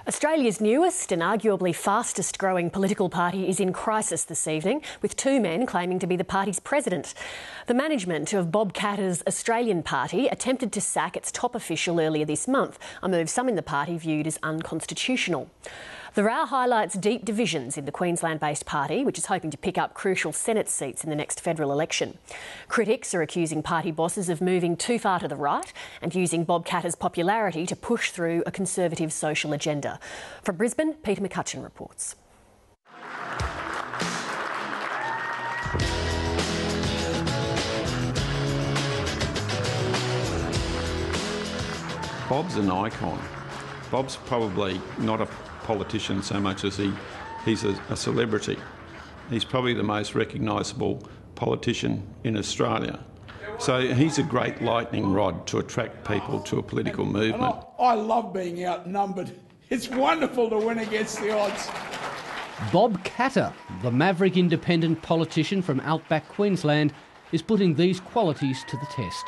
Australia's newest and arguably fastest growing political party is in crisis this evening, with two men claiming to be the party's president. The management of Bob Katter's Australian Party attempted to sack its top official earlier this month, a move some in the party viewed as unconstitutional. The row highlights deep divisions in the Queensland-based party, which is hoping to pick up crucial Senate seats in the next federal election. Critics are accusing party bosses of moving too far to the right and using Bob Katter's popularity to push through a conservative social agenda. From Brisbane, Peter McCutcheon reports. Bob's an icon. Bob's probably not a politician so much as he's a celebrity. He's probably the most recognisable politician in Australia. So he's a great lightning rod to attract people to a political movement. I love being outnumbered. It's wonderful to win against the odds. Bob Katter, the maverick independent politician from outback Queensland, is putting these qualities to the test.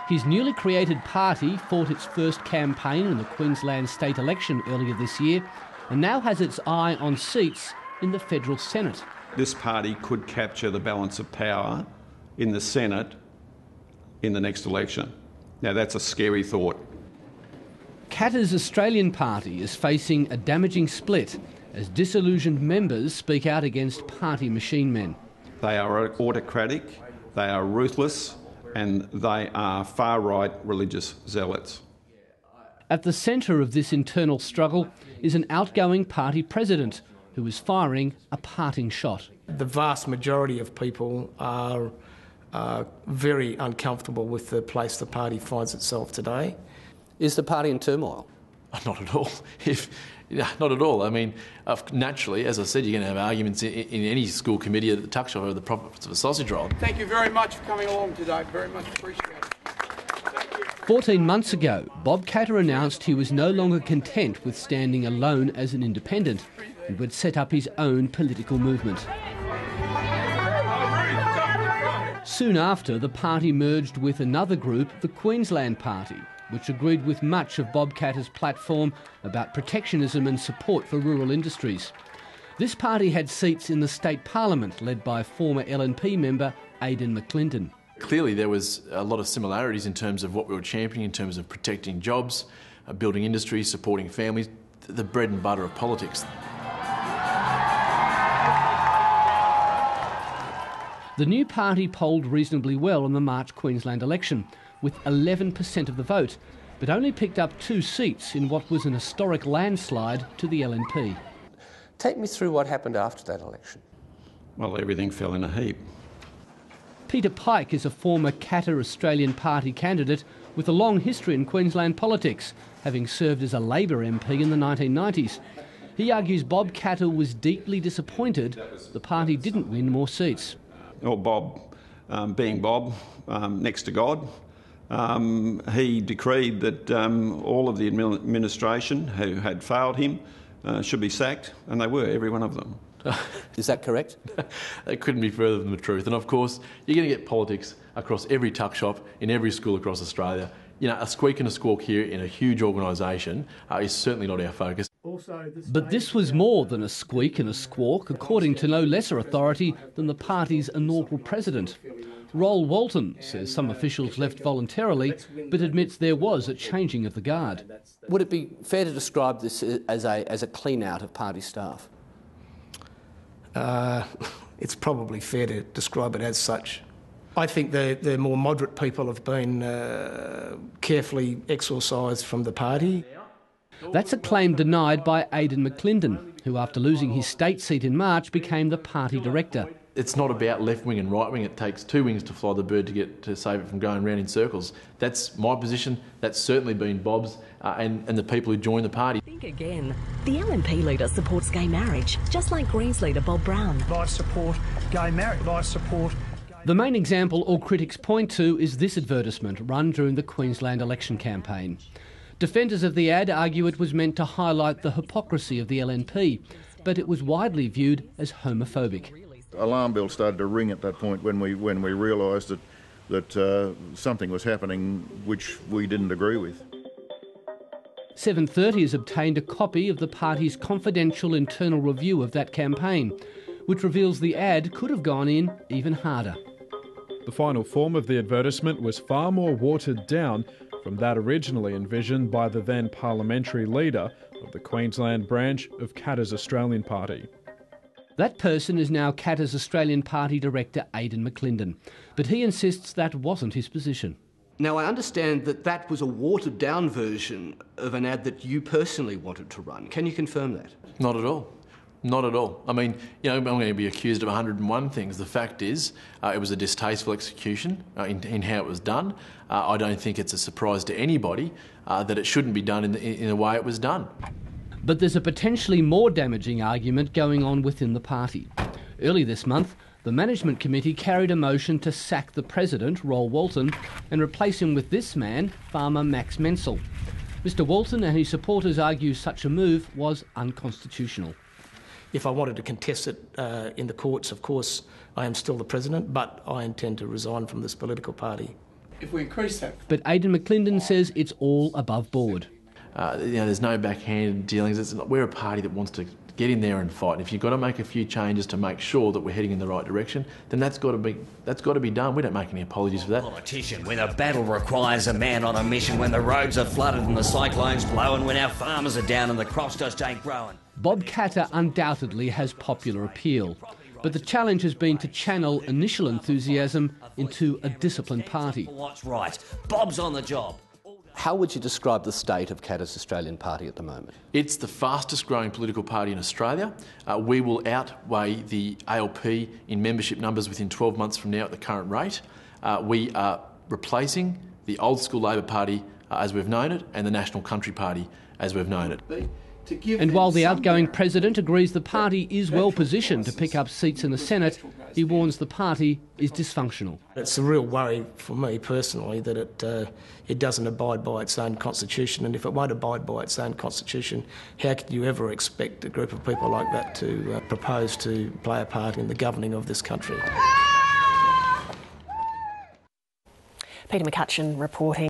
His newly created party fought its first campaign in the Queensland state election earlier this year and now has its eye on seats in the federal Senate. This party could capture the balance of power in the Senate in the next election. Now that's a scary thought. Katter's Australian Party is facing a damaging split as disillusioned members speak out against party machine men. They are autocratic, they are ruthless, and they are far-right religious zealots. At the centre of this internal struggle is an outgoing party president who is firing a parting shot. The vast majority of people are very uncomfortable with the place the party finds itself today. Is the party in turmoil? Not at all. Not at all. I mean, naturally, as I said, you're going to have arguments in any school committee at the tuck shop over the profits of a sausage roll. Thank you very much for coming along today. Very much appreciated. 14 months ago, Bob Katter announced he was no longer content with standing alone as an independent and would set up his own political movement. Soon after, the party merged with another group, the Queensland Party, which agreed with much of Bob Katter's platform about protectionism and support for rural industries. This party had seats in the state parliament, led by former LNP member Aidan McLindon. Clearly there was a lot of similarities in terms of what we were championing, in terms of protecting jobs, building industry, supporting families, the bread and butter of politics. The new party polled reasonably well in the March Queensland election, with 11% of the vote, but only picked up 2 seats in what was an historic landslide to the LNP. Take me through what happened after that election. Well, everything fell in a heap. Peter Pike is a former Katter Australian Party candidate with a long history in Queensland politics, having served as a Labor MP in the 1990s. He argues Bob Katter was deeply disappointed the party didn't win more seats. Well, Bob, being Bob, next to God, he decreed that all of the administration who had failed him should be sacked, and they were, every one of them. Is that correct? That couldn't be further from the truth. And of course, you're going to get politics across every tuck shop, in every school across Australia. You know, a squeak and a squawk here in a huge organisation is certainly not our focus. But this was more than a squeak and a squawk, according to no lesser authority than the party's inaugural president. Roll Walton says some officials left voluntarily, but admits there was a changing of the guard. Would it be fair to describe this as a clean-out of party staff? It's probably fair to describe it as such. I think the more moderate people have been carefully exorcised from the party. That's a claim denied by Aidan McLindon, who after losing his state seat in March became the party director. It's not about left wing and right wing. It takes 2 wings to fly the bird to save it from going round in circles. That's my position. That's certainly been Bob's and the people who joined the party. Think again. The LNP leader supports gay marriage, just like Greens leader Bob Brown. I support gay marriage. I support... The main example all critics point to is this advertisement run during the Queensland election campaign. Defenders of the ad argue it was meant to highlight the hypocrisy of the LNP, but it was widely viewed as homophobic. Alarm bells started to ring at that point when we realised that something was happening which we didn't agree with. 7:30 has obtained a copy of the party's confidential internal review of that campaign, which reveals the ad could have gone in even harder. The final form of the advertisement was far more watered down from that originally envisioned by the then parliamentary leader of the Queensland branch of Katter's Australian Party. That person is now Katter's Australian Party director, Aidan McClendon, but he insists that wasn't his position. Now, I understand that that was a watered-down version of an ad that you personally wanted to run. Can you confirm that? Not at all. Not at all. I mean, I'm going to be accused of 101 things. The fact is, it was a distasteful execution in how it was done. I don't think it's a surprise to anybody that it shouldn't be done in the way it was done. But there's a potentially more damaging argument going on within the party. Early this month, the management committee carried a motion to sack the president, Roll Walton, and replace him with this man, farmer Max Menzel. Mr Walton and his supporters argue such a move was unconstitutional. If I wanted to contest it in the courts, of course, I am still the president, but I intend to resign from this political party. If we increase that... But Aidan McClendon says it's all above board. There's no backhanded dealings. We're a party that wants to get in there and fight. And if you've got to make a few changes to make sure that we're heading in the right direction, then that's got to be done. We don't make any apologies for that. Politician, when a battle requires a man on a mission, when the roads are flooded and the cyclones blowing, when our farmers are down and the crops just ain't growing. Bob Katter undoubtedly has popular appeal, but the challenge has been to channel initial enthusiasm into a disciplined party. What's right? Bob's on the job. How would you describe the state of Katter's Australian Party at the moment? It's the fastest growing political party in Australia. We will outweigh the ALP in membership numbers within 12 months from now at the current rate. We are replacing the old school Labor Party as we've known it and the National Country Party as we've known it. And while the outgoing president agrees the party is well positioned to pick up seats in the Senate, he warns the party is dysfunctional. It's a real worry for me personally that it doesn't abide by its own constitution, and if it won't abide by its own constitution, how could you ever expect a group of people like that to propose to play a part in the governing of this country? Peter McCutcheon reporting.